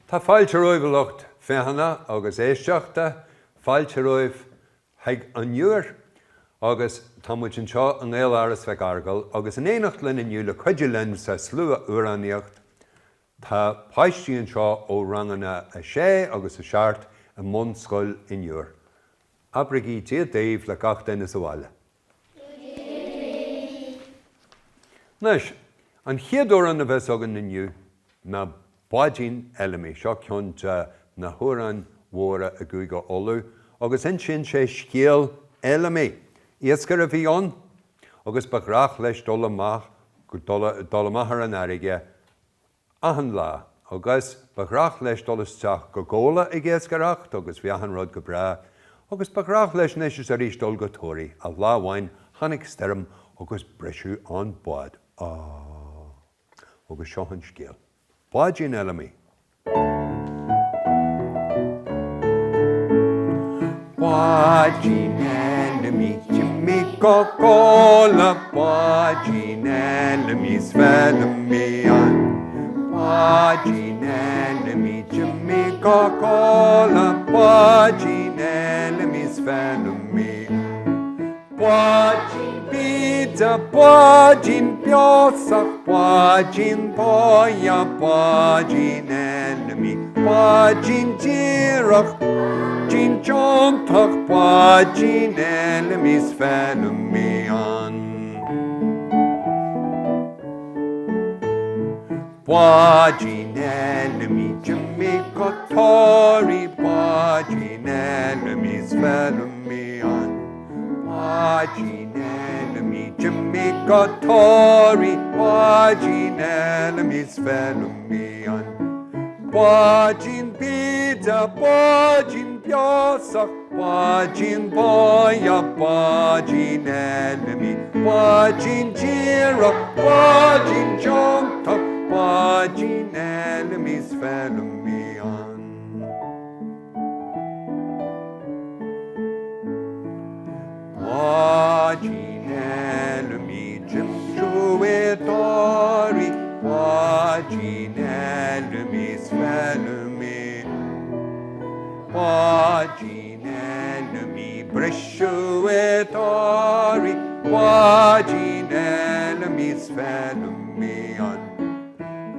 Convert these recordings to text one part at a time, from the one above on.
Tá fáilte roimh lucht fehanna agus éisteachta, fáilte roimh haghaidh an Iúir, agus tá muid an seo an éal áras bheith argal, agus an éanacht linn inniu le chuidir linn sa Slua-Amhránaíochta, tá Pháistí an seo ó rangana a 6 agus a 7 a Bhunscoil in Iúir. Abrigí tíad Daobh le gach duine sa bhaile. Nes, an chéadúr an a bheits agan inniu na báidín eilimi, seo ceonta na huaran mhóra a gúige olú, agus in sin sé scéal eilimi. Iascar a bhí an, agus beagreach leis dolamach go dolamachar an airige ahan lá, agus beagreach leis dolasteach go góla i gcéascarach, agus bhí ahan rud go bra, agus beagreach leis neis a rís dul go tóirí, a láhhain hanig stem agus breisiú an báid. Agus seo an scéal. Báidín eilimi. Báidín eilimi, Jimmy go góla, báidín eilimi, svelimi an. Báidín eilimi, Jimmy go góla, báidín eilimi, svelimi an. Báidín bída, báidín beosach, báidín bóia, báidín eilimi, báidín díreach, báidín jontach, báidín eilimi, svelimi an. Báidín eilimi, Jimmy go tóirí, báidín eilimi, svelimi an. Báidín eilimi, Jimmy go tóirí, báidín eilimi, svelimi an. Báidín bída, báidín beosach, báidín bóia, báidín eilimi, báidín díreach, báidín jontach, báidín eilimi, svelimi an. Báidín eilimi, Jim Shuetóirí, báidín eilimi, svelimi an. Báidín eilimi, Bhunscoil, báidín eilimi, svelimi an.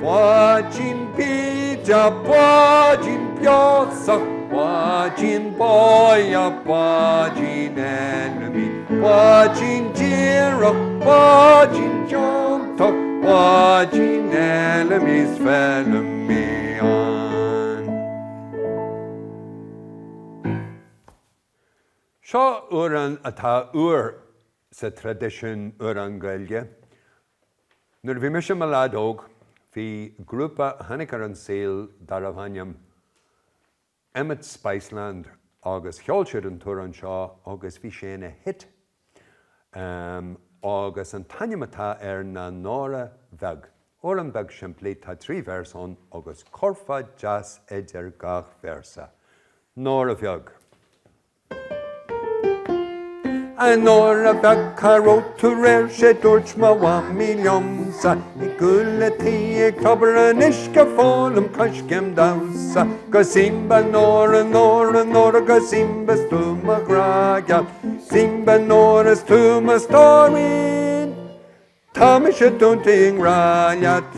Báidín bída, báidín beosach, báidín bóia, báidín eilimi, báidín díreach, báidín jontach, báidín eilimi, svelimi an. Seo uaran atá uair sa tradiisiún uair an Gaeilge. Nuair bhí mis me ládóg, bhí grúpa hanig ar an saoil dar a bhainneam Emmett Spiceland agus cheolseir an túr an seo agus bhí sé na hit. Agus an tainematá ar na nóra bheag. Or an bheag siimplí tá 3 versón agus corfa jazz idir gach versa. Nóra bheag. An nóra bheag caró tú réir sé dúirt má 1 milliún sa I gula tí ag tobar an isce fólam coscem dása go simba nóra nóra nóra go simba stúma grágeal simba nóra stúma stórin tá mi sé dúntaí ráileat.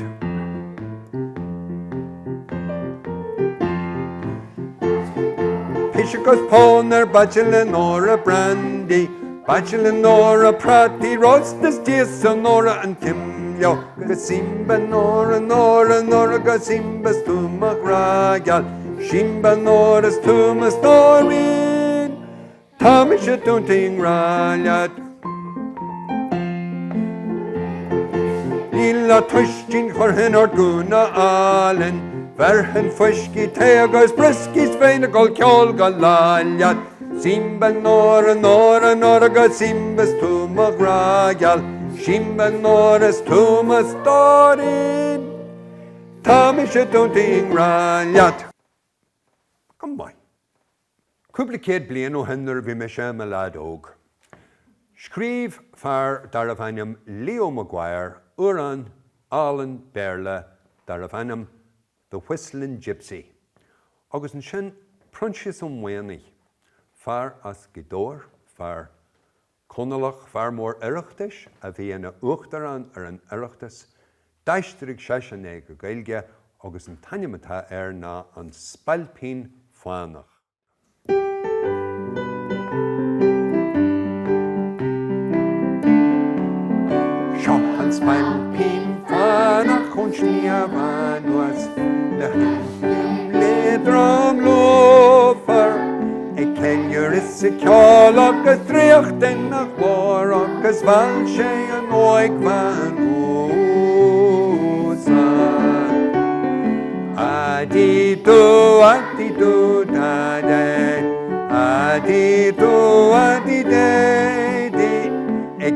Pisha goes pónar bachelor nóra brandy Bachelor Nora Prati Rostas Tisa Nora and Timyo Gasimba Nora Nora Nora Gasimba Stuma Gragal Shimba Nora Stuma Storin Tamisha Tunting Ralyat Lilla Tushkin Horhen Orguna Allen Verhen Fushki Teagos Briskis Vainagol Kjol Galalyat Simba Nora Nora Nora ga Simba Stuma Gragal Shimba Nora Stuma Storin Tamisha Tunting Ralyat. Come by. Cúpla blian ó hennar bhí me sé me ládóg. Scríb fear dar a bhainneam Leo Maguire uaran Alan Berla dar a bhainneam The Whistling Gypsy. agus an sin prunsis muonaí, fear as gidóir, fear conalach, fear mór iireachtais, a bhí ina uachtarán an iireachtas, daistriigh seisiún go gailge agus an tainematá ná an spalpín fánach. Seo an spalpín fánach chun sní a bhanuas le drám lófar Ceir is a ceáil agus tríocht den nach mhór agus bhail sé an óig bhain Adi-do, da-da, adi-do, adi-day-day.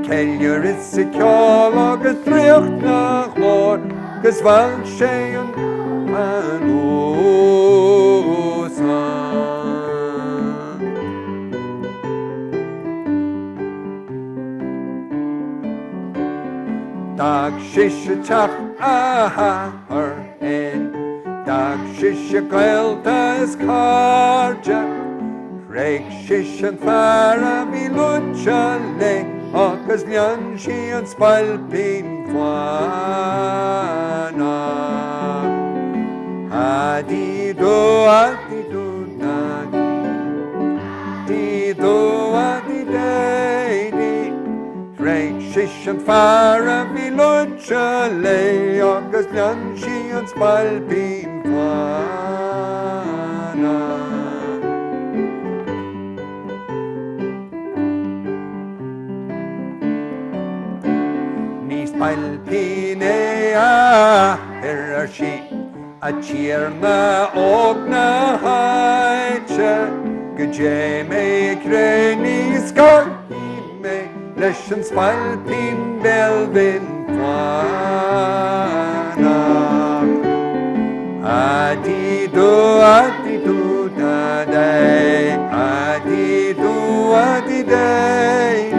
Ceir is a ceáil agus tríocht nach mhór agus bhail sé an bhain Dag shisha tach ahar en Dag shisha gaeltas carja Reg shisha fara mi lucha le Agus lian shi an spalpin fwana Adi-do, adi-do, adi-do, adi-day-day Reg shisha fara mi lucha le Agus lian shi an spalpin fwana Spalpíne a sí a tíarna ógna haidse go dé mé créní scartí mé leis an spalpín belvin fánach Adi-do, adi-do, da-day Adi-do, adi-day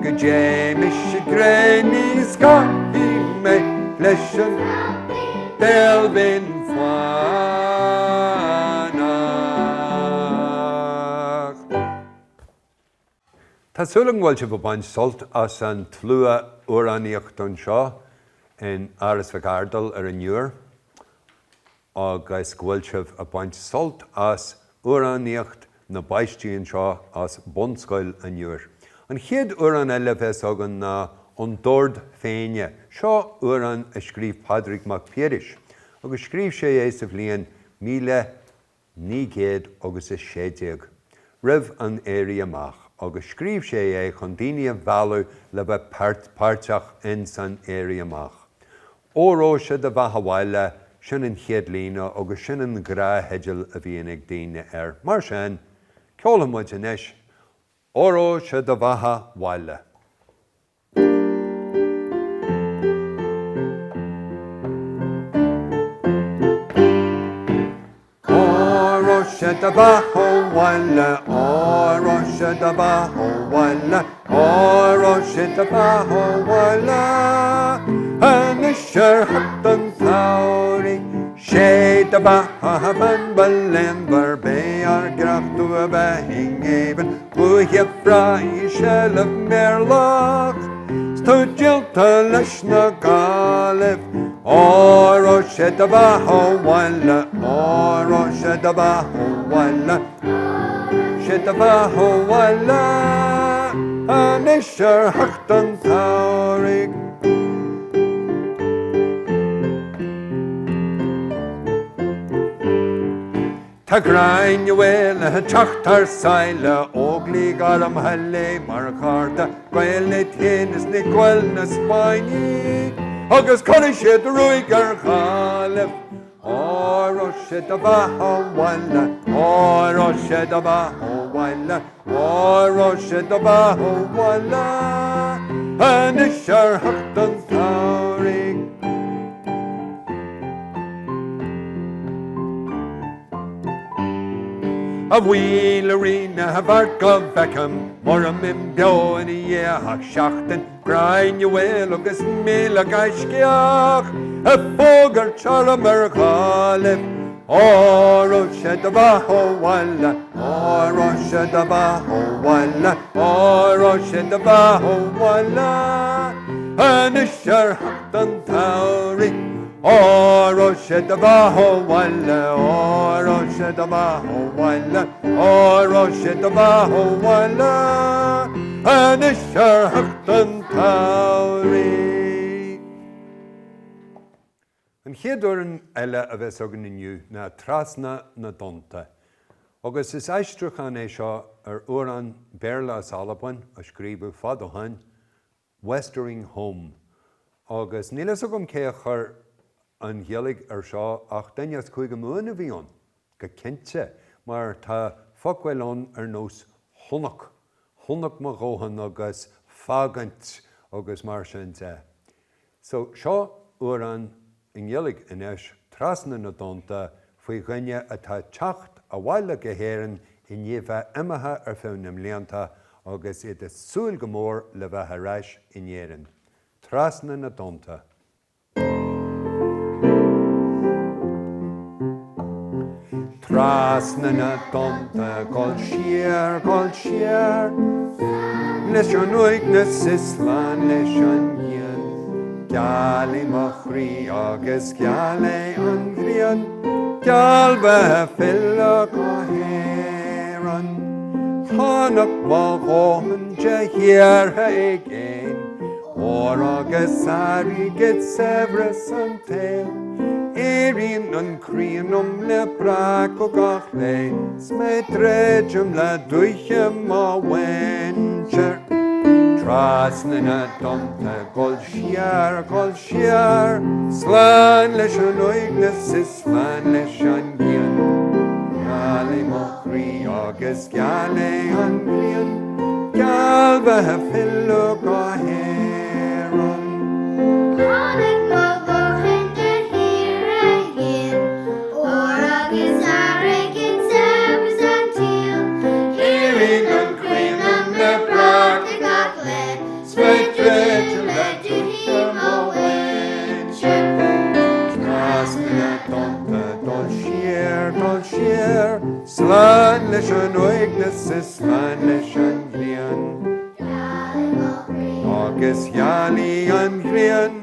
Go dé mé Granny Scotty me leis an belvin fánach. Tá súlang bhfuil se bhaint solt as an Slua-Amhránaíochta seo in Áras Ardal an Iúir agus bhfuil se a baint solt as Amhránaíocht na Pháistí seo as Bhunscoil an Iúir. An chéad uair eile bheits agan ná an dord féine. Seo uair a scríb Ray Mac Mánais, agus scríb sé sa bhliain 1960. Ribh an éirí amach, agus scríb sé chun daoine bhealú le bheith páirteach in san éirí amach. Óró sé de bhathmhaile sin an chéad lína agus sin an grátheideal a bhíon ag daoine Mar sin, ceola muid inis, Óró sé de bhathmhaile. Óró sé de bhathmhaile, óró sé de bhathmhaile, óró sé de bhathmhaile, Anis sé hat an tOirí, sé de bhathmhain balen bar bé grachtú a bheithing éiban, Buithe bhraí sé le méarlach, Stúidíalta leis na gáilibh, Óró sé de bhathmhaile, óró sé de bhathmhaile, sé de bhathmhaile, Anis sé hat an tOirí. Tá grain bhfuil a teachtar saile óglí garam hallé mar carta Ghaile théanas na ghail na Spáinní agus chuir siad ruaig ar cháilibh Óró sé de bhathmhaile, óró sé de bhathmhaile, óró sé de bhathmhaile, Anis sé hat an tOirí. A bhhuiil arena a bhar go bhecam, mar a mim beo in I dhéach seachtain, Grain bhfuil agus míle gaisceach, a fógar tear a mar cháilibh, Oroshad Bahawalla, Oroshad Bahawalla, Oroshad Bahawalla, Anishar Haktan Tauri, Oroshad Bahawalla, Oroshad Bahawalla, Oroshad Bahawalla, Anishar Haktan Tauri. An chéadúran eile a bheits agan inniu na trasna na donta. Agus is eistruchan é seo uaran Béarla Salapan a scríbú fadahain Westering Home. Agus nílas agam cé chur an ghealaigh seo ach daine chuig go múna bhíon go cinnte mar tá foghfuilón nós honach mo ghóhan agus fagant agus mar sin de. So seo uaran in ghealaigh inis trasna na donta faoi ghinne atá teacht a bhaile go héireann I níomh imethe fánna mblianta agus iad is súil go mór le bheith reis in éireann. Trasna na donta. Trasna na donta gol siar leis an uignas is slán leis an ghian. Gialí machrí agus gialé an ghrian, gial bheith filla go héireann. Tháinig má ghóhan de hiartha I géin, ór agus airí gid sebras an tail. Éiríonn an críanum le brac ó gach lé, smeidreidem le dúiche má waintir. Trasna na donta gol siar, slán leis an uignas is slán leis an ghian. Gialé machrí agus gialé an ghrian, gial bheith filla go héireann. Tháinig má ghóhan de hiartha géin, ór agus airí gid sebras an tail. Éiríonn an críanum le brac de gach le, smeidreidem le dúiche má waintir. Trasna na donta dul siar, slán leis an uignas is slán leis an ghrian. Agus gialí an ghrian,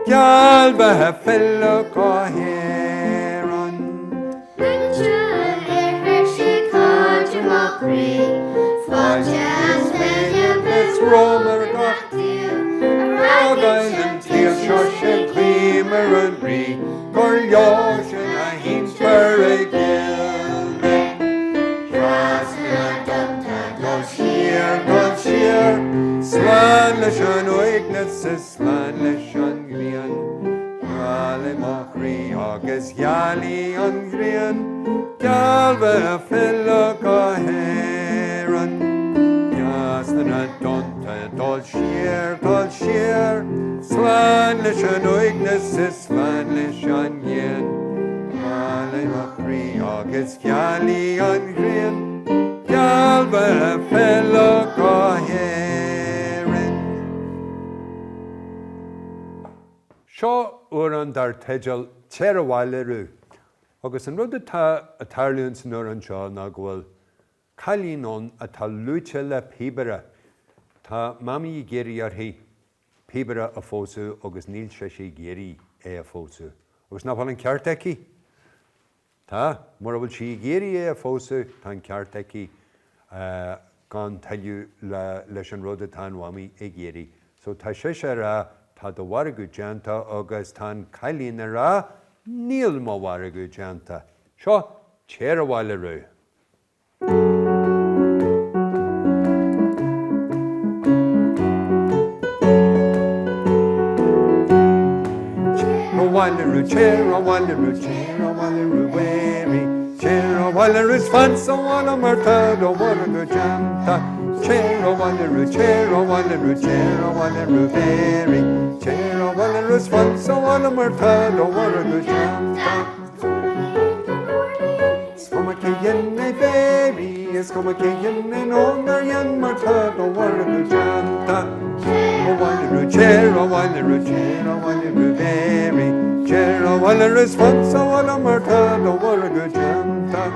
gial bheith filla go héireann. Rinse sé cáte machrí, fáilte as féine bes Rómar gach tíl, Againn an tíl seo sin clímar an brí, gur leo sin a hínsper I gilme. Trasna na donta dul siar, slán leis an uignas is slán leis an ghrian. Gialé machrí agus gialí an ghrian, gial bheith filla go héireann. Trasna na donta dul siar, slán leis an uignas is slán leis an ghian. Gialé machrí agus gialí an ghrian, gial bheith filla go héireann. Seo uaran dar teideal tear a bhaile rú. Agus an rud atá a tarlún san uair an seo ná go bhfuil cailíonón atá lúite le pibere. Tá mamaí géirí arthaí pibere a fósú agus níl sé géirí a fósú. Agus ná bhfuil an ceartaicí. Tá, mar bhfuil sí géirí a fósú tá an ceartaicí gan tailiú leis an rud atá mamaí géirí. So tá sé rá tá do wargu deanta agus tá cailín rá níl má wargu deanta. Seo tear a bhaile rú. Chair a wallaroo, weary. Chair a wallaroo's fancy on a marta, do wargu deanta. Chair a wallaroo, very. Chair a wallaroo's fancy on a marta, do wargu deanta. Come a kayin a very, is come a kayin an owner yan marta, do wargu deanta. Chair a wallaroo, very. Chair a Waller is fun, so Walla Marta, the Warga Janta.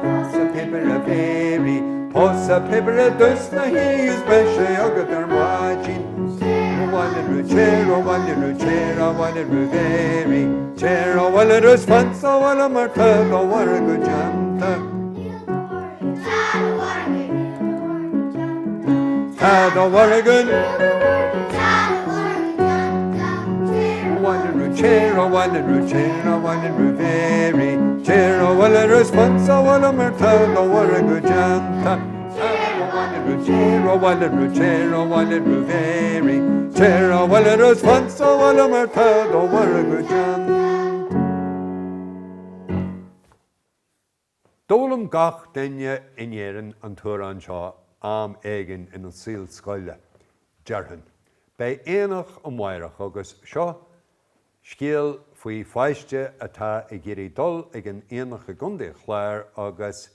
Possa paper a berry, Possa paper a dust, na he is beshe, Ogatar Margin. Waller chair, Waller chair, Waller very, chair, Waller is fun, so Walla Marta, the Warga Janta. Tad o Warrigan, Waller chair, Waller chair, Waller very, chair, Waller is fun, so Walla Marta, the Warga Janta. Chair, Waller chair, Waller very, chair, Waller is fun, so Walla Marta, the Warga Janta. Dólam gach daine inéireann an tuairán seo am éigean in an síl scoile, dearthain. Bei éanach an mhaidhreach agus seo scéal faoi Pháistí atá I géirí dul ag an éanach a gundé chláir agus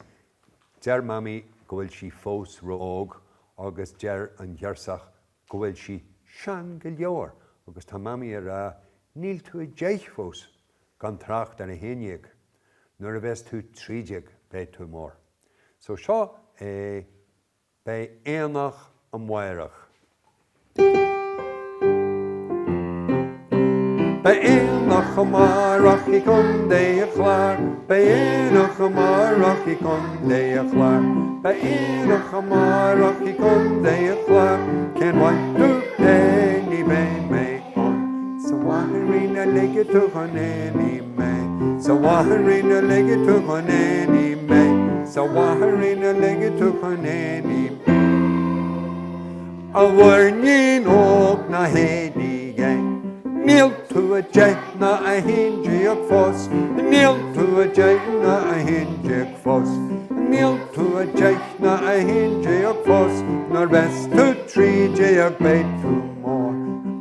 dear mami go bhfuil sí fós róg agus dear an ghearsach go bhfuil sí sean go leor agus tá mami ar níl tú a deich fós gan tracht ar a héineag nuair a bheits tú trídeag bé tú mór. So seo bei éanach an mhaidhreach. Bei éanach an mhaidhreach I gundé a chláir, bei éanach an mhaidhreach I gundé a chláir, bei éanach an mhaidhreach I gundé a chláir, cén bhaid tú déanaí bé mé an, sa bhaithrína ligge tú chun éanaí mé, sa bhaithrína ligge tú chun éanaí mé, sa bhaithrína ligge tú chun éanaí mé. A bhairnín óg na héadí gang, níl tú a deich na a hindeach fós, níl tú a deich na a hindeach fós, níl tú a deich na a hindeach fós, nar bheits tú trídeach bé tú mór.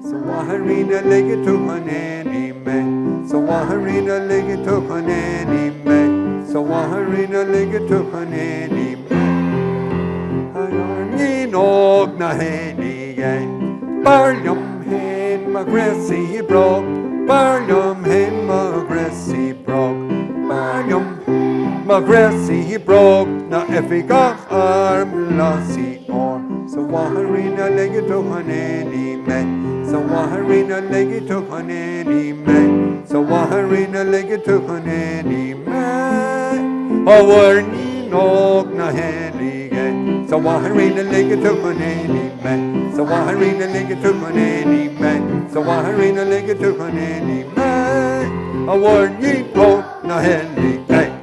Sa bhaithrína ligge tú chun éanaí mé, sa bhaithrína ligge tú chun éanaí mé, sa bhaithrína ligge tú chun éanaí mé. Ní nóg na héanaí gang, barliom hen ma gresí brog, barliom hen ma gresí brog, barliom ma gresí brog, na effi gach arm lasí or. Sa bhaithrína ligge tú chun éanaí mé, sa bhaithrína ligge tú chun éanaí mé, sa bhaithrína ligge tú chun éanaí mé. A bhfuair ní nóg na héanaí gang, sa bhaithrína ligge tú chun éanaí mé, sa bhaithrína ligge tú chun éanaí mé, sa bhaithrína ligge tú chun éanaí mé. A bhfuair ní nóg na héanaí gang.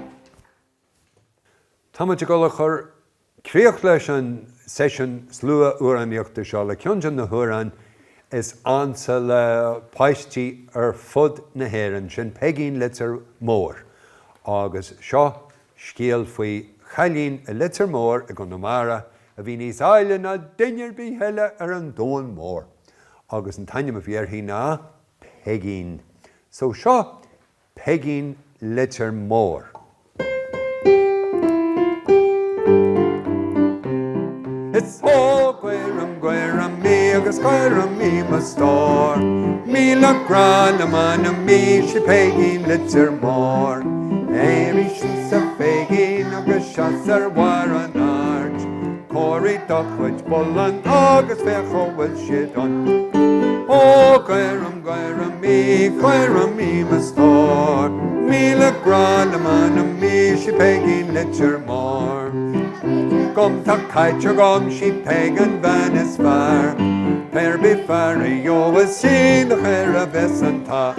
Tá muid go le chur críoch leis an seisiún Slua-Amhránaíochta seo le ceann na huairán is ansa le Pháistí ar fud na hÉireann sin pegín litir mór. Agus seo scéal faoi chalín a litir mór ag an Namara a bhí níos aile na duinear bí heile ar an dóin mór. Agus an taine a bhíar hí ná pegín. So seo pegín litir mór. It's all gweram me agus gweram me ma star. Me la gran a man a me she pegin litter more. Eri she's a pegin agus shots are war an arch. Corey duck which bullen agus fecho will shit on. Oh gweram me ma star. Me la gran a man a me she pegin litter more. Gom tak kaitcher gom she pagan van is far. Per be fari yo was seen the hair of Besanta.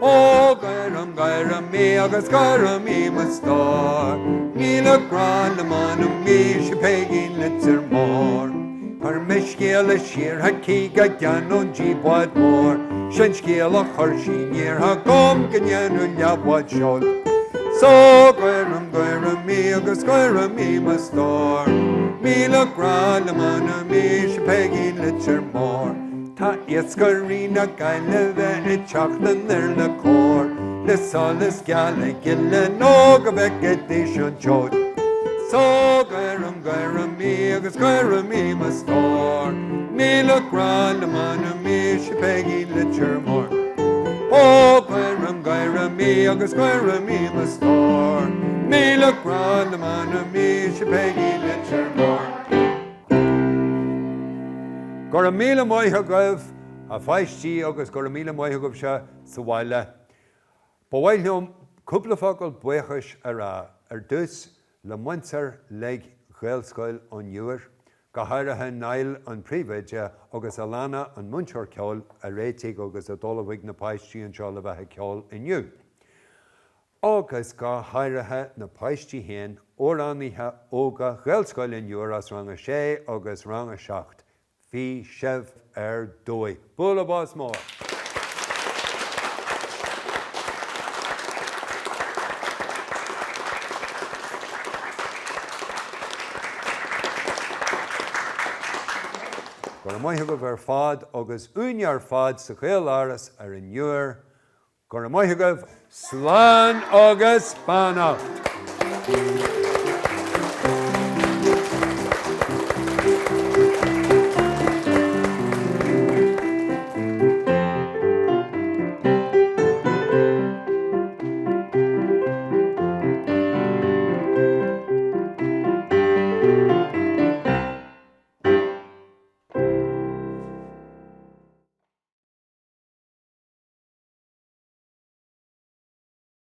Oh gairam me agus gairam me must star. Me look grand man of me she pagin litter more. Her mishkiel a sheer ha kiga gano jeep what more. Shen skiel a hershey near ha gom ganyan un yab what shot. So gairam me agus gairam me must star. Me look grand man of me she pagin litter more. Ta ieskarina gaile ve chachtan der la cor. Le solis gale gille nog of vegetation jod. So gairam me agus gairam me must star. Me look grand man of me she pagin litter more. a mí agus cuir a mí le stór. Míle grán am an mí se pegí litir mór. Gur a míle maithe goibh a Pháistí agus gur a míle maithe goibh se sa bhaile. Ba bhhail neom cúpla focail buchas ar dús le muintear le Bhunscoil an Iúir, go háirithe nail an príomhaide agus a lána an muintear ceol a réiteigh agus a dul na Pháistí an seo le bheithe ceol inniu. Agus go háirithe na Pháistí héin óráníthe óga Bhunscoil in Iúir as rang 6 agus rang 7. Bhí sibh ar 2. Bula bás mór. Gur maithe go bhar fad agus únear fad sa chéal áras ar an Iúir. Gur maithe go Slán agus Bánach.